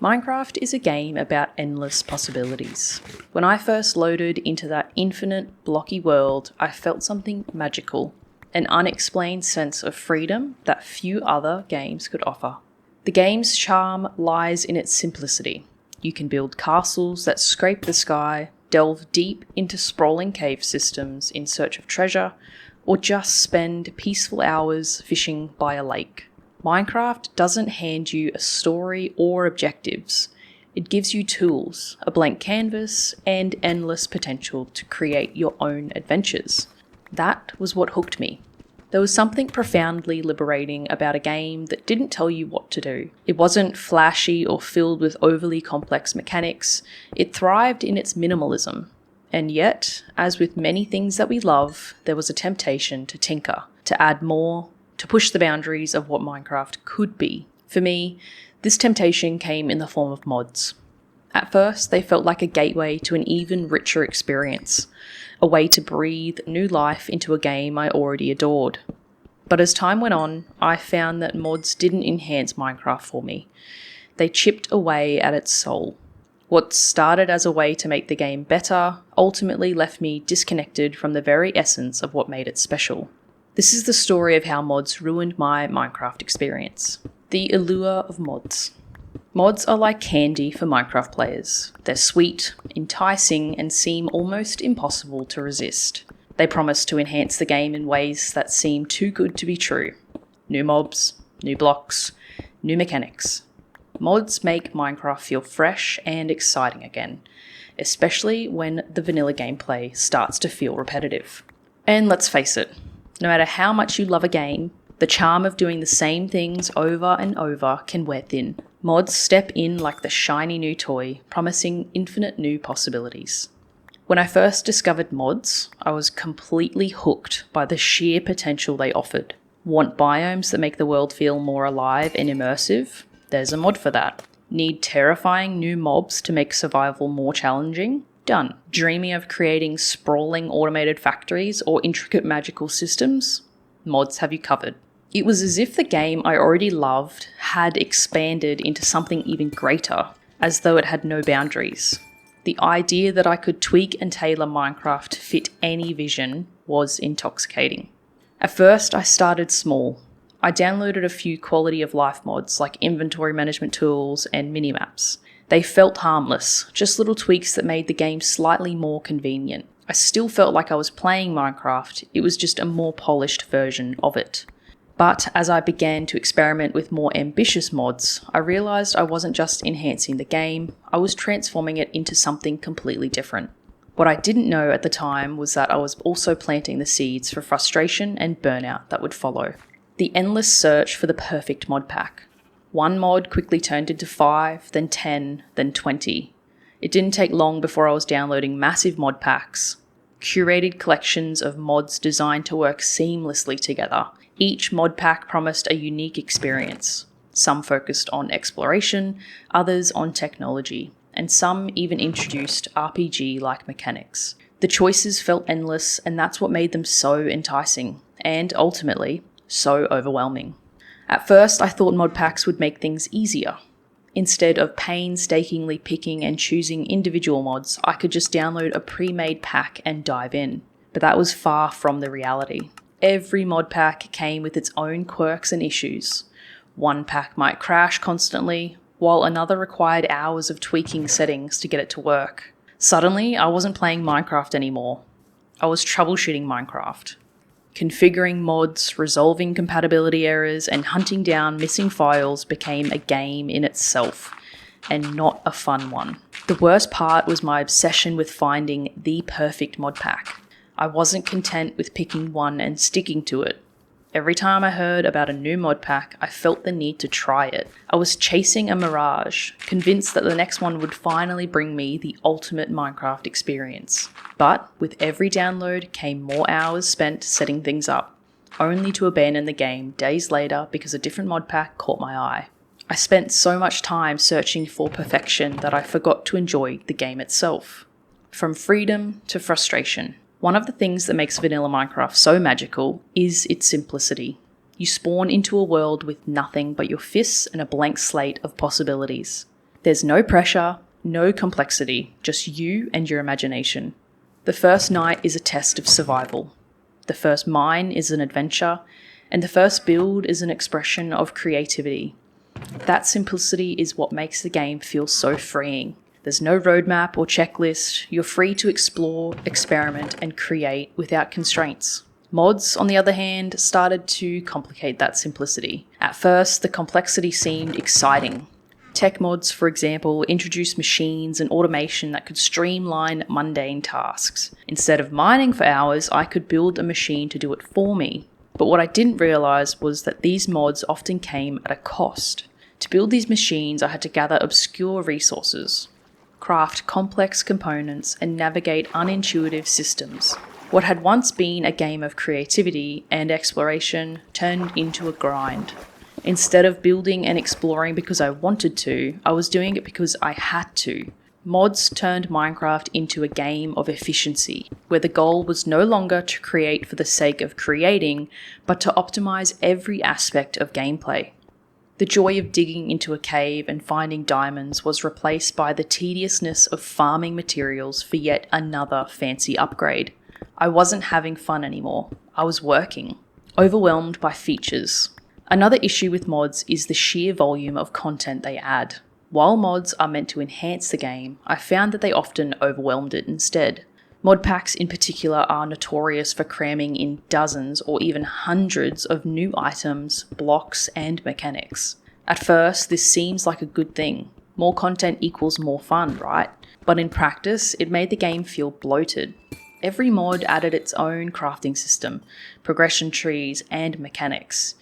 Minecraft is a game about endless possibilities. When I first loaded into that infinite, blocky world, I felt something magical, an unexplained sense of freedom that few other games could offer. The game's charm lies in its simplicity. You can build castles that scrape the sky, delve deep into sprawling cave systems in search of treasure, or just spend peaceful hours fishing by a lake. Minecraft doesn't hand you a story or objectives. It gives you tools, a blank canvas, and endless potential to create your own adventures. That was what hooked me. There was something profoundly liberating about a game that didn't tell you what to do. It wasn't flashy or filled with overly complex mechanics. It thrived in its minimalism. And yet, as with many things that we love, there was a temptation to tinker, to add more, to push the boundaries of what Minecraft could be. For me, this temptation came in the form of mods. At first, they felt like a gateway to an even richer experience, a way to breathe new life into a game I already adored. But as time went on, I found that mods didn't enhance Minecraft for me. They chipped away at its soul. What started as a way to make the game better ultimately left me disconnected from the very essence of what made it special. This is the story of how mods ruined my Minecraft experience. The allure of mods. Mods are like candy for Minecraft players. They're sweet, enticing, and seem almost impossible to resist. They promise to enhance the game in ways that seem too good to be true. New mobs, new blocks, new mechanics. Mods make Minecraft feel fresh and exciting again, especially when the vanilla gameplay starts to feel repetitive. And let's face it, no matter how much you love a game, the charm of doing the same things over and over can wear thin. Mods step in like the shiny new toy, promising infinite new possibilities. When I first discovered mods, I was completely hooked by the sheer potential they offered. Want biomes that make the world feel more alive and immersive? There's a mod for that. Need terrifying new mobs to make survival more challenging? Done. Dreaming of creating sprawling automated factories or intricate magical systems? Mods have you covered. It was as if the game I already loved had expanded into something even greater, as though it had no boundaries. The idea that I could tweak and tailor Minecraft to fit any vision was intoxicating. At first, I started small. I downloaded a few quality of life mods like inventory management tools and minimaps. They felt harmless, just little tweaks that made the game slightly more convenient. I still felt like I was playing Minecraft, it was just a more polished version of it. But as I began to experiment with more ambitious mods, I realised I wasn't just enhancing the game, I was transforming it into something completely different. What I didn't know at the time was that I was also planting the seeds for frustration and burnout that would follow. The endless search for the perfect mod pack. One mod quickly turned into 5, then 10, then 20. It didn't take long before I was downloading massive mod packs, curated collections of mods designed to work seamlessly together. Each mod pack promised a unique experience. Some focused on exploration, others on technology, and some even introduced RPG-like mechanics. The choices felt endless, and that's what made them so enticing, and ultimately, so overwhelming. At first, I thought mod packs would make things easier. Instead of painstakingly picking and choosing individual mods, I could just download a pre-made pack and dive in. But that was far from the reality. Every mod pack came with its own quirks and issues. One pack might crash constantly, while another required hours of tweaking settings to get it to work. Suddenly, I wasn't playing Minecraft anymore. I was troubleshooting Minecraft. Configuring mods, resolving compatibility errors, and hunting down missing files became a game in itself, and not a fun one. The worst part was my obsession with finding the perfect mod pack. I wasn't content with picking one and sticking to it. Every time I heard about a new mod pack, I felt the need to try it. I was chasing a mirage, convinced that the next one would finally bring me the ultimate Minecraft experience. But with every download came more hours spent setting things up, only to abandon the game days later because a different mod pack caught my eye. I spent so much time searching for perfection that I forgot to enjoy the game itself. From freedom to frustration. One of the things that makes vanilla Minecraft so magical is its simplicity. You spawn into a world with nothing but your fists and a blank slate of possibilities. There's no pressure, no complexity, just you and your imagination. The first night is a test of survival. The first mine is an adventure, and the first build is an expression of creativity. That simplicity is what makes the game feel so freeing. There's no roadmap or checklist. You're free to explore, experiment, and create without constraints. Mods, on the other hand, started to complicate that simplicity. At first, the complexity seemed exciting. Tech mods, for example, introduced machines and automation that could streamline mundane tasks. Instead of mining for hours, I could build a machine to do it for me. But what I didn't realize was that these mods often came at a cost. To build these machines, I had to gather obscure resources, craft complex components, and navigate unintuitive systems. What had once been a game of creativity and exploration turned into a grind. Instead of building and exploring because I wanted to, I was doing it because I had to. Mods turned Minecraft into a game of efficiency, where the goal was no longer to create for the sake of creating, but to optimize every aspect of gameplay. The joy of digging into a cave and finding diamonds was replaced by the tediousness of farming materials for yet another fancy upgrade. I wasn't having fun anymore. I was working, overwhelmed by features. Another issue with mods is the sheer volume of content they add. While mods are meant to enhance the game, I found that they often overwhelmed it instead. Mod packs in particular are notorious for cramming in dozens or even hundreds of new items, blocks, and mechanics. At first, this seems like a good thing. More content equals more fun, right? But in practice, it made the game feel bloated. Every mod added its own crafting system, progression trees, and mechanics.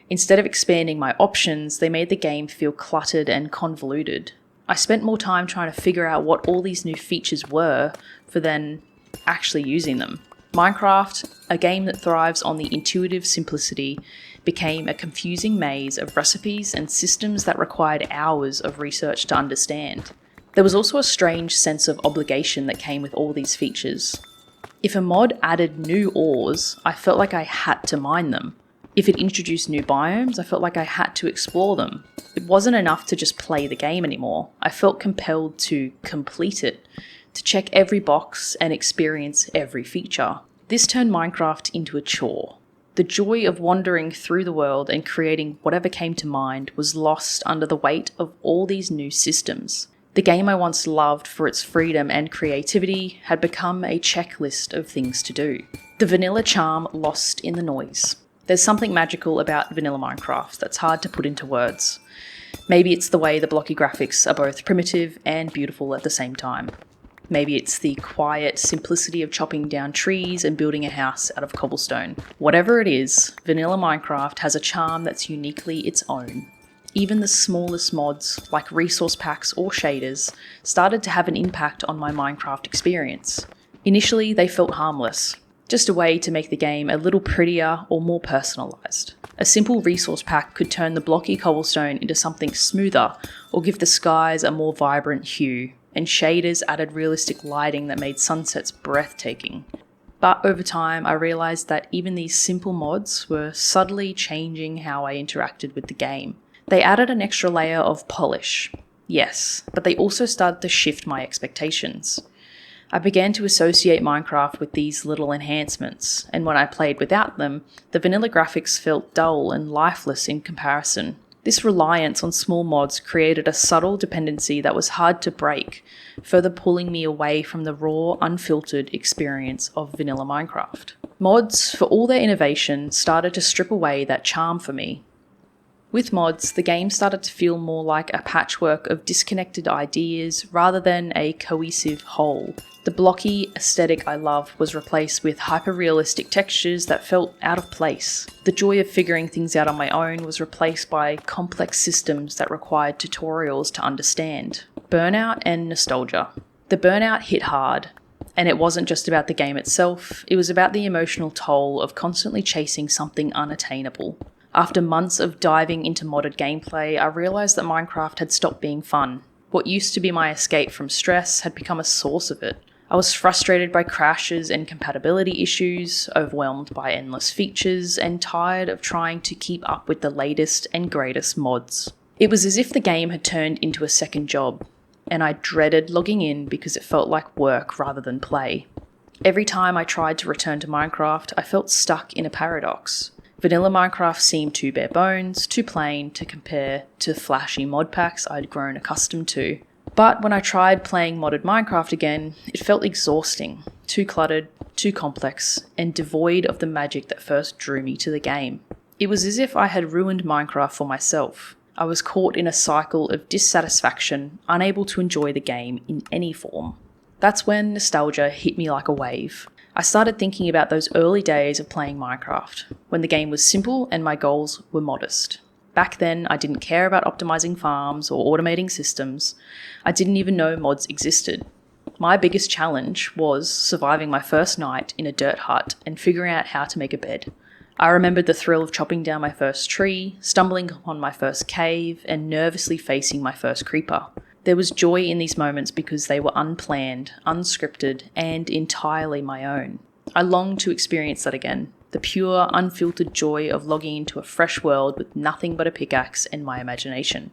Instead of expanding my options, they made the game feel cluttered and convoluted. I spent more time trying to figure out what all these new features were for then actually using them. Minecraft, a game that thrives on the intuitive simplicity, became a confusing maze of recipes and systems that required hours of research to understand. There was also a strange sense of obligation that came with all these features. If a mod added new ores, I felt like I had to mine them. If it introduced new biomes, I felt like I had to explore them. It wasn't enough to just play the game anymore. I felt compelled to complete it, to check every box and experience every feature. This turned Minecraft into a chore. The joy of wandering through the world and creating whatever came to mind was lost under the weight of all these new systems. The game I once loved for its freedom and creativity had become a checklist of things to do. The vanilla charm lost in the noise. There's something magical about vanilla Minecraft that's hard to put into words. Maybe it's the way the blocky graphics are both primitive and beautiful at the same time. Maybe it's the quiet simplicity of chopping down trees and building a house out of cobblestone. Whatever it is, vanilla Minecraft has a charm that's uniquely its own. Even the smallest mods, like resource packs or shaders, started to have an impact on my Minecraft experience. Initially, they felt harmless. Just a way to make the game a little prettier or more personalised. A simple resource pack could turn the blocky cobblestone into something smoother or give the skies a more vibrant hue, and shaders added realistic lighting that made sunsets breathtaking. But over time, I realised that even these simple mods were subtly changing how I interacted with the game. They added an extra layer of polish, yes, but they also started to shift my expectations. I began to associate Minecraft with these little enhancements, and when I played without them, the vanilla graphics felt dull and lifeless in comparison. This reliance on small mods created a subtle dependency that was hard to break, further pulling me away from the raw, unfiltered experience of vanilla Minecraft. Mods, for all their innovation, started to strip away that charm for me. With mods, the game started to feel more like a patchwork of disconnected ideas rather than a cohesive whole. The blocky aesthetic I loved was replaced with hyper-realistic textures that felt out of place. The joy of figuring things out on my own was replaced by complex systems that required tutorials to understand. Burnout and nostalgia. The burnout hit hard, and it wasn't just about the game itself, it was about the emotional toll of constantly chasing something unattainable. After months of diving into modded gameplay, I realised that Minecraft had stopped being fun. What used to be my escape from stress had become a source of it. I was frustrated by crashes and compatibility issues, overwhelmed by endless features, and tired of trying to keep up with the latest and greatest mods. It was as if the game had turned into a second job, and I dreaded logging in because it felt like work rather than play. Every time I tried to return to Minecraft, I felt stuck in a paradox. Vanilla Minecraft seemed too bare bones, too plain to compare to flashy mod packs I'd grown accustomed to. But when I tried playing modded Minecraft again, it felt exhausting, too cluttered, too complex, and devoid of the magic that first drew me to the game. It was as if I had ruined Minecraft for myself. I was caught in a cycle of dissatisfaction, unable to enjoy the game in any form. That's when nostalgia hit me like a wave. I started thinking about those early days of playing Minecraft, when the game was simple and my goals were modest. Back then, I didn't care about optimizing farms or automating systems. I didn't even know mods existed. My biggest challenge was surviving my first night in a dirt hut and figuring out how to make a bed. I remembered the thrill of chopping down my first tree, stumbling upon my first cave, and nervously facing my first creeper. There was joy in these moments because they were unplanned, unscripted, and entirely my own. I longed to experience that again, the pure, unfiltered joy of logging into a fresh world with nothing but a pickaxe and my imagination.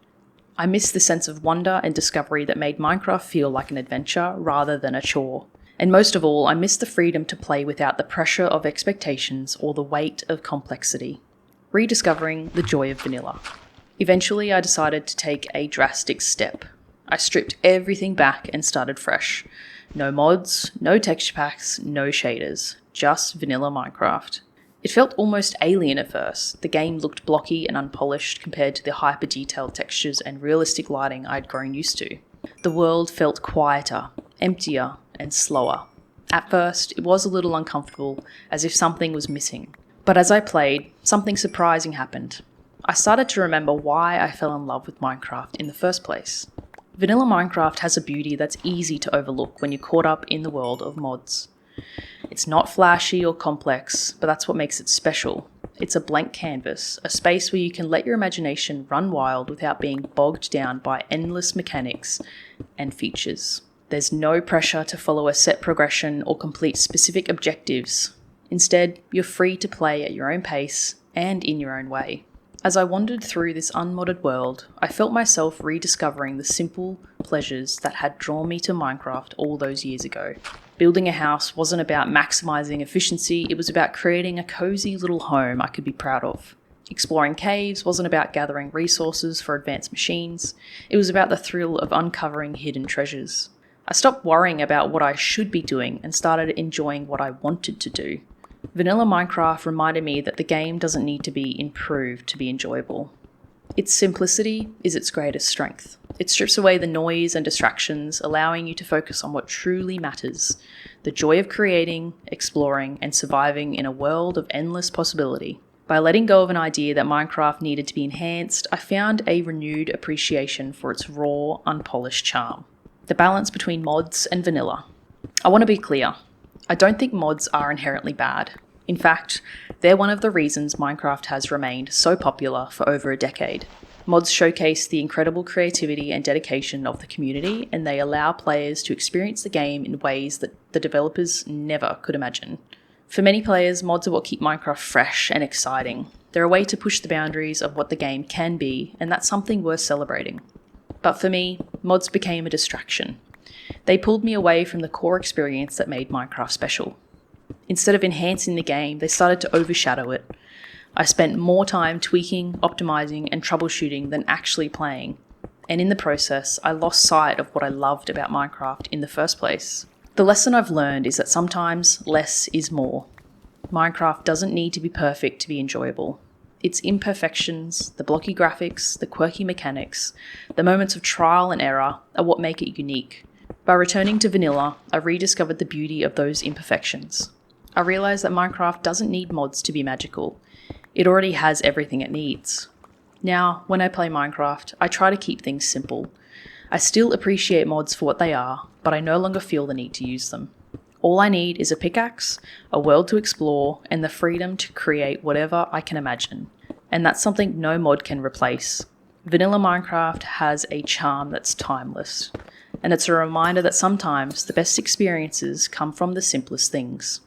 I missed the sense of wonder and discovery that made Minecraft feel like an adventure rather than a chore. And most of all, I missed the freedom to play without the pressure of expectations or the weight of complexity. Rediscovering the joy of vanilla. Eventually, I decided to take a drastic step. I stripped everything back and started fresh. No mods, no texture packs, no shaders, just vanilla Minecraft. It felt almost alien at first. The game looked blocky and unpolished compared to the hyper-detailed textures and realistic lighting I'd grown used to. The world felt quieter, emptier, and slower. At first, it was a little uncomfortable, as if something was missing. But as I played, something surprising happened. I started to remember why I fell in love with Minecraft in the first place. Vanilla Minecraft has a beauty that's easy to overlook when you're caught up in the world of mods. It's not flashy or complex, but that's what makes it special. It's a blank canvas, a space where you can let your imagination run wild without being bogged down by endless mechanics and features. There's no pressure to follow a set progression or complete specific objectives. Instead, you're free to play at your own pace and in your own way. As I wandered through this unmodded world, I felt myself rediscovering the simple pleasures that had drawn me to Minecraft all those years ago. Building a house wasn't about maximizing efficiency, it was about creating a cozy little home I could be proud of. Exploring caves wasn't about gathering resources for advanced machines, it was about the thrill of uncovering hidden treasures. I stopped worrying about what I should be doing and started enjoying what I wanted to do. Vanilla Minecraft reminded me that the game doesn't need to be improved to be enjoyable. Its simplicity is its greatest strength. It strips away the noise and distractions, allowing you to focus on what truly matters, the joy of creating, exploring, and surviving in a world of endless possibility. By letting go of an idea that Minecraft needed to be enhanced, I found a renewed appreciation for its raw, unpolished charm. The balance between mods and vanilla. I want to be clear. I don't think mods are inherently bad. In fact, they're one of the reasons Minecraft has remained so popular for over a decade. Mods showcase the incredible creativity and dedication of the community, and they allow players to experience the game in ways that the developers never could imagine. For many players, mods are what keep Minecraft fresh and exciting. They're a way to push the boundaries of what the game can be, and that's something worth celebrating. But for me, mods became a distraction. They pulled me away from the core experience that made Minecraft special. Instead of enhancing the game, they started to overshadow it. I spent more time tweaking, optimizing, and troubleshooting than actually playing. And in the process, I lost sight of what I loved about Minecraft in the first place. The lesson I've learned is that sometimes less is more. Minecraft doesn't need to be perfect to be enjoyable. Its imperfections, the blocky graphics, the quirky mechanics, the moments of trial and error are what make it unique. By returning to vanilla, I rediscovered the beauty of those imperfections. I realized that Minecraft doesn't need mods to be magical. It already has everything it needs. Now, when I play Minecraft, I try to keep things simple. I still appreciate mods for what they are, but I no longer feel the need to use them. All I need is a pickaxe, a world to explore, and the freedom to create whatever I can imagine. And that's something no mod can replace. Vanilla Minecraft has a charm that's timeless. And it's a reminder that sometimes the best experiences come from the simplest things.